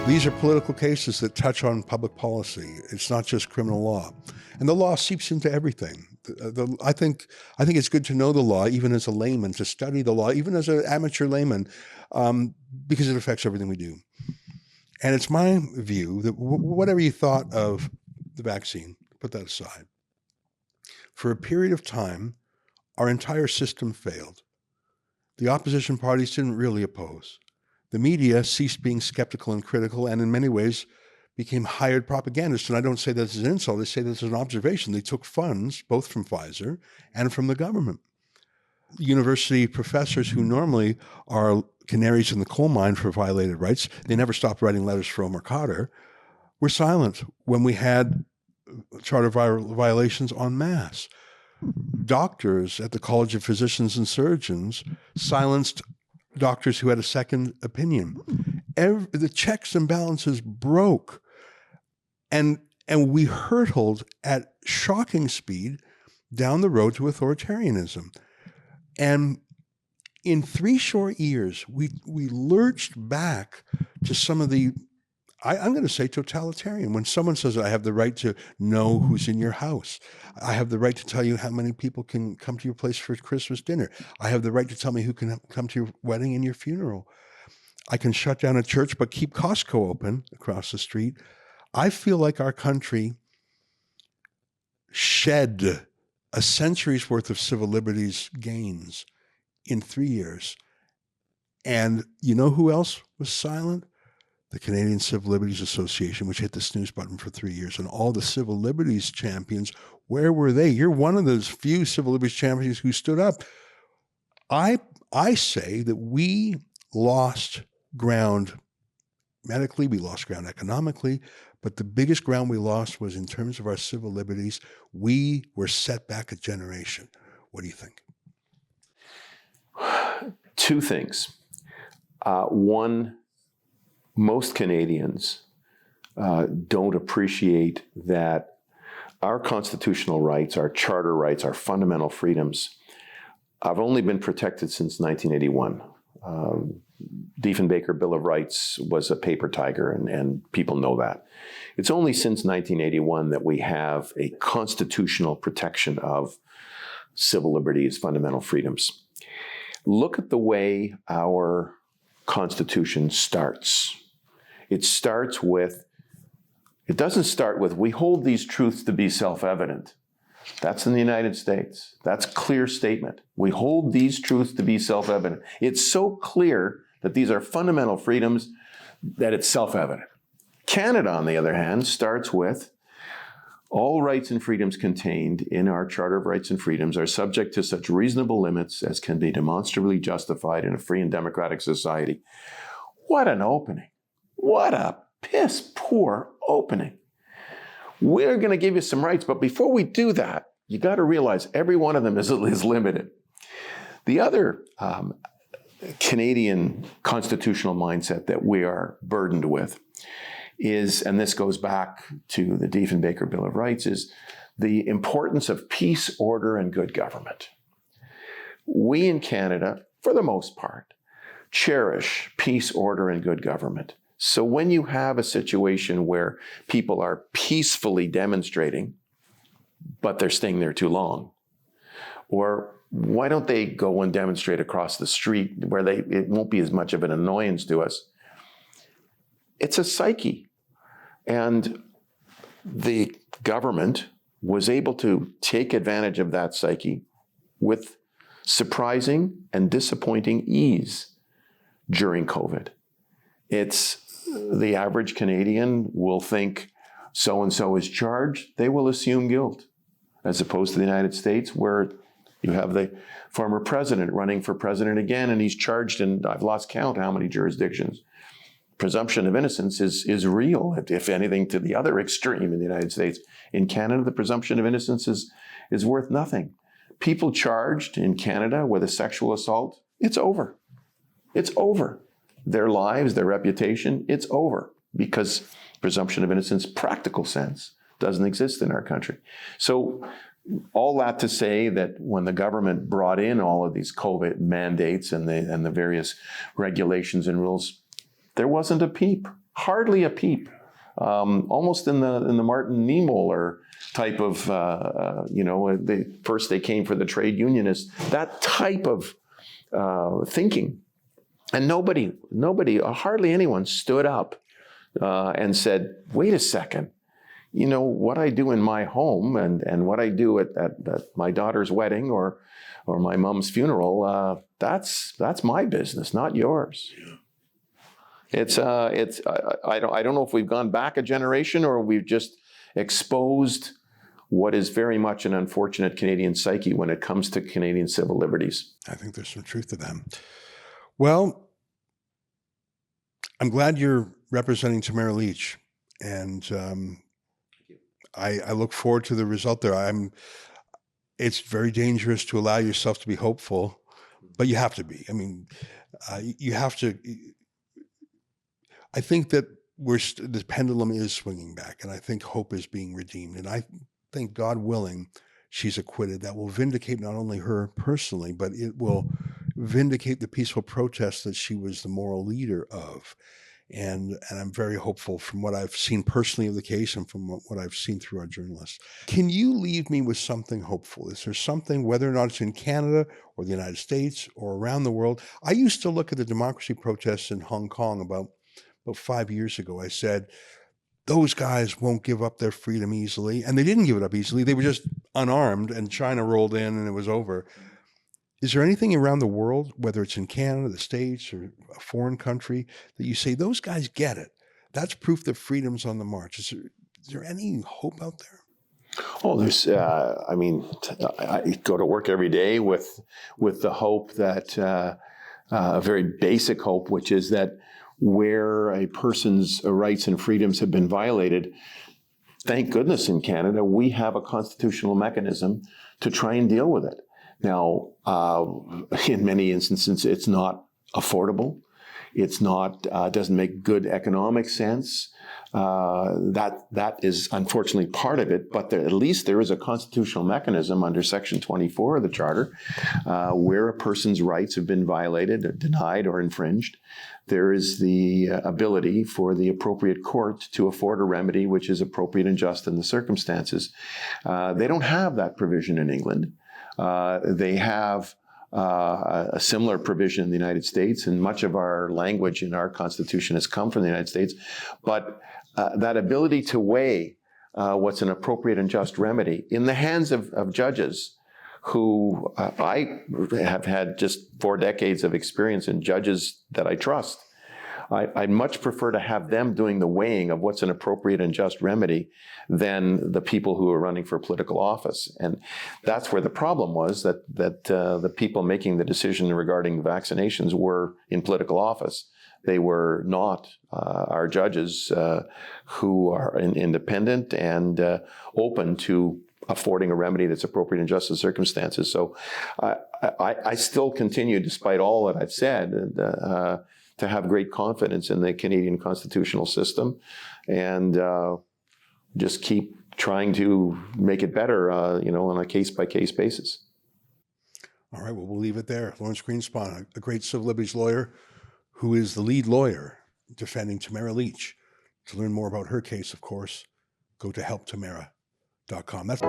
These are political cases that touch on public policy. It's not just criminal law. And the law seeps into everything. I think it's good to know the law, even as a layman, to study the law, even as an amateur layman, because it affects everything we do. And it's my view that whatever you thought of the vaccine, put that aside. For a period of time, our entire system failed. The opposition parties didn't really oppose. The media ceased being skeptical and critical, and in many ways became hired propagandists. And I don't say this as an insult, I say this as an observation. They took funds, both from Pfizer and from the government. University professors who normally are canaries in the coal mine for violated rights, they never stopped writing letters for Omar Khadr, were silent when we had charter violations en masse. Doctors at the College of Physicians and Surgeons silenced doctors who had a second opinion. The checks and balances broke, and we hurtled at shocking speed down the road to authoritarianism. And in 3 short years, we lurched back to some of the, I'm going to say totalitarian. When someone says, I have the right to know who's in your house. I have the right to tell you how many people can come to your place for Christmas dinner. I have the right to tell me who can come to your wedding and your funeral. I can shut down a church, but keep Costco open across the street. I feel like our country shed a century's worth of civil liberties gains in 3 years. And you know who else was silent? The Canadian Civil Liberties Association, which hit the snooze button for 3 years, and all the civil liberties champions, where were they? You're one of those few civil liberties champions who stood up. I say that we lost ground medically, we lost ground economically, but the biggest ground we lost was in terms of our civil liberties. We were set back a generation. What do you think? 2 things. One, most Canadians don't appreciate that our constitutional rights, our charter rights, our fundamental freedoms have only been protected since 1981. Diefenbaker Bill of Rights was a paper tiger, and people know that. It's only since 1981 that we have a constitutional protection of civil liberties, fundamental freedoms. Look at the way our Constitution starts. It doesn't start with, we hold these truths to be self-evident. That's in the United States. That's a clear statement. We hold these truths to be self-evident. It's so clear that these are fundamental freedoms that it's self-evident. Canada, on the other hand, starts with, all rights and freedoms contained in our Charter of Rights and Freedoms are subject to such reasonable limits as can be demonstrably justified in a free and democratic society. What an opening. What a piss poor opening. We're going to give you some rights, but before we do that, you got to realize every one of them is limited. The other Canadian constitutional mindset that we are burdened with is, and this goes back to the Diefenbaker Bill of Rights, is the importance of peace, order, and good government. We in Canada, for the most part, cherish peace, order, and good government. So when you have a situation where people are peacefully demonstrating, but they're staying there too long, or why don't they go and demonstrate across the street where it won't be as much of an annoyance to us? It's a psyche. And the government was able to take advantage of that psyche with surprising and disappointing ease during COVID. It's the average Canadian will think so-and-so is charged, they will assume guilt, as opposed to the United States where you have the former president running for president again, and he's charged in, I've lost count how many jurisdictions. Presumption of innocence is real, if anything, to the other extreme in the United States. In Canada, the presumption of innocence is worth nothing. People charged in Canada with a sexual assault, it's over. It's over. Their lives, their reputation, it's over, because presumption of innocence, practical sense, doesn't exist in our country. So all that to say that when the government brought in all of these COVID mandates and the various regulations and rules, there wasn't a peep. hardly a peep. Almost in the Martin Niemöller type of, first they came for the trade unionists, that type of thinking. And nobody, hardly anyone stood up and said, wait a second, what I do in my home and what I do at my daughter's wedding or my mom's funeral, that's my business, not yours. Yeah. I don't know if we've gone back a generation or we've just exposed what is very much an unfortunate Canadian psyche when it comes to Canadian civil liberties. I think there's some truth to them. Well, I'm glad you're representing Tamara Lich, and I look forward to the result there. It's very dangerous to allow yourself to be hopeful, but you have to be. I mean, you have to. I think that the pendulum is swinging back, and I think hope is being redeemed. And I think, God willing, she's acquitted. That will vindicate not only her personally, but it will vindicate the peaceful protest that she was the moral leader of. And I'm very hopeful from what I've seen personally of the case and from what I've seen through our journalists. Can you leave me with something hopeful? Is there something, whether or not it's in Canada or the United States or around the world? I used to look at the democracy protests in Hong Kong about 5 years ago. I said, those guys won't give up their freedom easily. And they didn't give it up easily. They were just unarmed, and China rolled in and it was over. Is there anything around the world, whether it's in Canada, the States, or a foreign country, that you say, those guys get it? That's proof that freedom's on the march. Is there any hope out there? Oh, there's, I go to work every day with the hope that, a very basic hope, which is that where a person's rights and freedoms have been violated, thank goodness in Canada, we have a constitutional mechanism to try and deal with it. Now, in many instances, it's not affordable. It's not, doesn't make good economic sense. That is unfortunately part of it, but at least there is a constitutional mechanism under Section 24 of the Charter where a person's rights have been violated, or denied, or infringed. There is the ability for the appropriate court to afford a remedy which is appropriate and just in the circumstances. They don't have that provision in England. They have a similar provision in the United States, and much of our language in our Constitution has come from the United States. But that ability to weigh what's an appropriate and just remedy in the hands of judges who I have had just 4 decades of experience in, judges that I trust. I'd much prefer to have them doing the weighing of what's an appropriate and just remedy than the people who are running for political office. And that's where the problem was, that the people making the decision regarding vaccinations were in political office. They were not our judges who are independent and open to affording a remedy that's appropriate and just in circumstances. So I still continue, despite all that I've said, to have great confidence in the Canadian constitutional system, and just keep trying to make it better, on a case-by-case basis. All right, well, we'll leave it there. Lawrence Greenspon, a great civil liberties lawyer who is the lead lawyer defending Tamara Lich. To learn more about her case, of course, go to helptamara.com. That's